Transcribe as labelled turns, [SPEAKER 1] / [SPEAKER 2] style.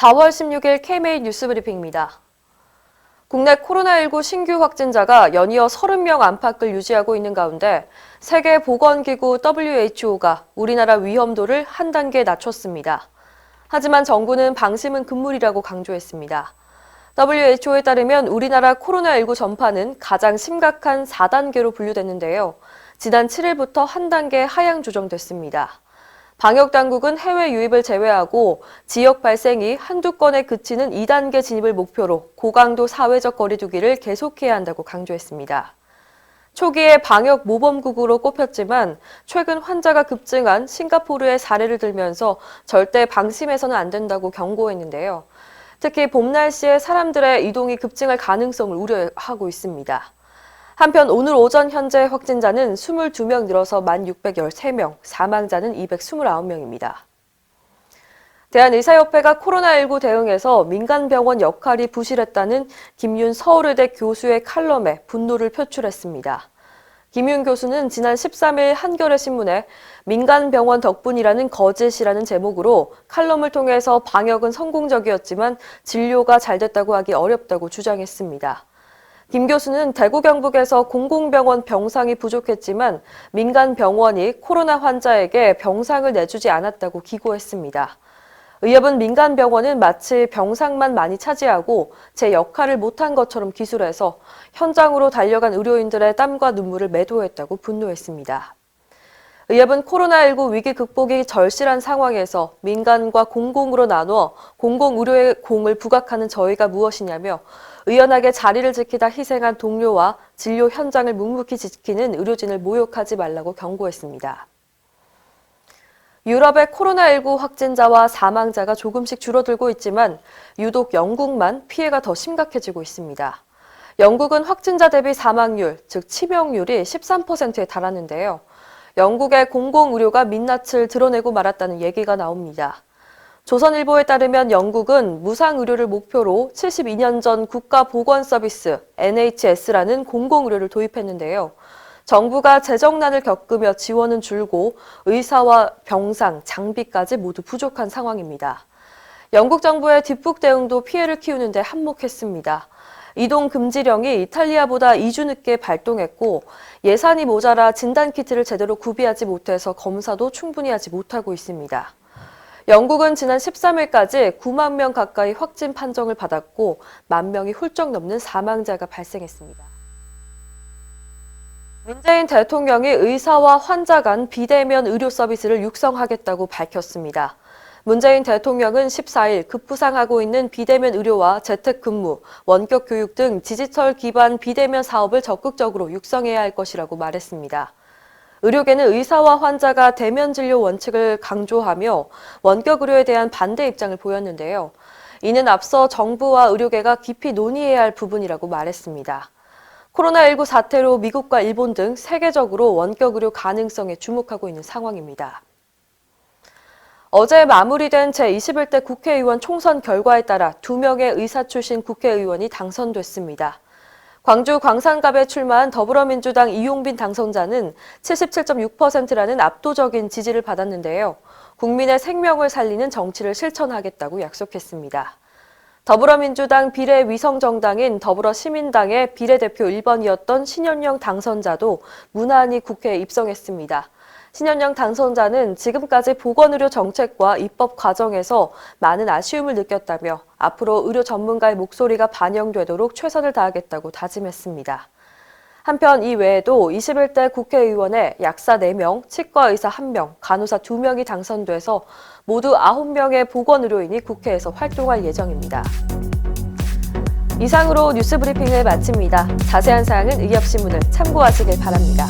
[SPEAKER 1] 4월 16일 KMA 뉴스브리핑입니다. 국내 코로나19 신규 확진자가 연이어 30명 안팎을 유지하고 있는 가운데 세계보건기구 WHO가 우리나라 위험도를 한 단계 낮췄습니다. 하지만 정부는 방심은 금물이라고 강조했습니다. WHO에 따르면 우리나라 코로나19 전파는 가장 심각한 4단계로 분류됐는데요. 지난 7일부터 한 단계 하향 조정됐습니다. 방역당국은 해외 유입을 제외하고 지역 발생이 한두 건에 그치는 2단계 진입을 목표로 고강도 사회적 거리두기를 계속해야 한다고 강조했습니다. 초기에 방역 모범국으로 꼽혔지만 최근 환자가 급증한 싱가포르의 사례를 들면서 절대 방심해서는 안 된다고 경고했는데요. 특히 봄 날씨에 사람들의 이동이 급증할 가능성을 우려하고 있습니다. 한편 오늘 오전 현재 확진자는 22명 늘어서 1,613명, 사망자는 229명입니다. 대한의사협회가 코로나19 대응에서 민간병원 역할이 부실했다는 김윤 서울의대 교수의 칼럼에 분노를 표출했습니다. 김윤 교수는 지난 13일 한겨레 신문에 민간병원 덕분이라는 거짓이라는 제목으로 칼럼을 통해서 방역은 성공적이었지만 진료가 잘 됐다고 하기 어렵다고 주장했습니다. 김 교수는 대구 경북에서 공공병원 병상이 부족했지만 민간 병원이 코로나 환자에게 병상을 내주지 않았다고 기고했습니다. 의협은 민간 병원은 마치 병상만 많이 차지하고 제 역할을 못한 것처럼 기술해서 현장으로 달려간 의료인들의 땀과 눈물을 매도했다고 분노했습니다. 의협은 코로나19 위기 극복이 절실한 상황에서 민간과 공공으로 나누어 공공의료의 공을 부각하는 저희가 무엇이냐며 의연하게 자리를 지키다 희생한 동료와 진료 현장을 묵묵히 지키는 의료진을 모욕하지 말라고 경고했습니다. 유럽의 코로나19 확진자와 사망자가 조금씩 줄어들고 있지만 유독 영국만 피해가 더 심각해지고 있습니다. 영국은 확진자 대비 사망률, 즉 치명률이 13%에 달하는데요. 영국의 공공의료가 민낯을 드러내고 말았다는 얘기가 나옵니다. 조선일보에 따르면 영국은 무상의료를 목표로 72년 전 국가보건서비스 NHS라는 공공의료를 도입했는데요. 정부가 재정난을 겪으며 지원은 줄고 의사와 병상, 장비까지 모두 부족한 상황입니다. 영국 정부의 뒷북 대응도 피해를 키우는데 한몫했습니다. 이동 금지령이 이탈리아보다 2주 늦게 발동했고 예산이 모자라 진단키트를 제대로 구비하지 못해서 검사도 충분히 하지 못하고 있습니다. 영국은 지난 13일까지 9만 명 가까이 확진 판정을 받았고 1만 명이 훌쩍 넘는 사망자가 발생했습니다. 문재인 대통령이 의사와 환자 간 비대면 의료 서비스를 육성하겠다고 밝혔습니다. 문재인 대통령은 14일 급부상하고 있는 비대면 의료와 재택근무, 원격 교육 등 디지털 기반 비대면 사업을 적극적으로 육성해야 할 것이라고 말했습니다. 의료계는 의사와 환자가 대면 진료 원칙을 강조하며 원격 의료에 대한 반대 입장을 보였는데요. 이는 앞서 정부와 의료계가 깊이 논의해야 할 부분이라고 말했습니다. 코로나19 사태로 미국과 일본 등 세계적으로 원격 의료 가능성에 주목하고 있는 상황입니다. 어제 마무리된 제21대 국회의원 총선 결과에 따라 2명의 의사 출신 국회의원이 당선됐습니다. 광주 광산갑에 출마한 더불어민주당 이용빈 당선자는 77.6%라는 압도적인 지지를 받았는데요. 국민의 생명을 살리는 정치를 실천하겠다고 약속했습니다. 더불어민주당 비례위성정당인 더불어시민당의 비례대표 1번이었던 신현영 당선자도 무난히 국회에 입성했습니다. 신현영 당선자는 지금까지 보건의료 정책과 입법 과정에서 많은 아쉬움을 느꼈다며 앞으로 의료 전문가의 목소리가 반영되도록 최선을 다하겠다고 다짐했습니다. 한편 이 외에도 21대 국회의원에 약사 4명, 치과의사 1명, 간호사 2명이 당선돼서 모두 9명의 보건의료인이 국회에서 활동할 예정입니다. 이상으로 뉴스브리핑을 마칩니다. 자세한 사항은 의협신문을 참고하시길 바랍니다.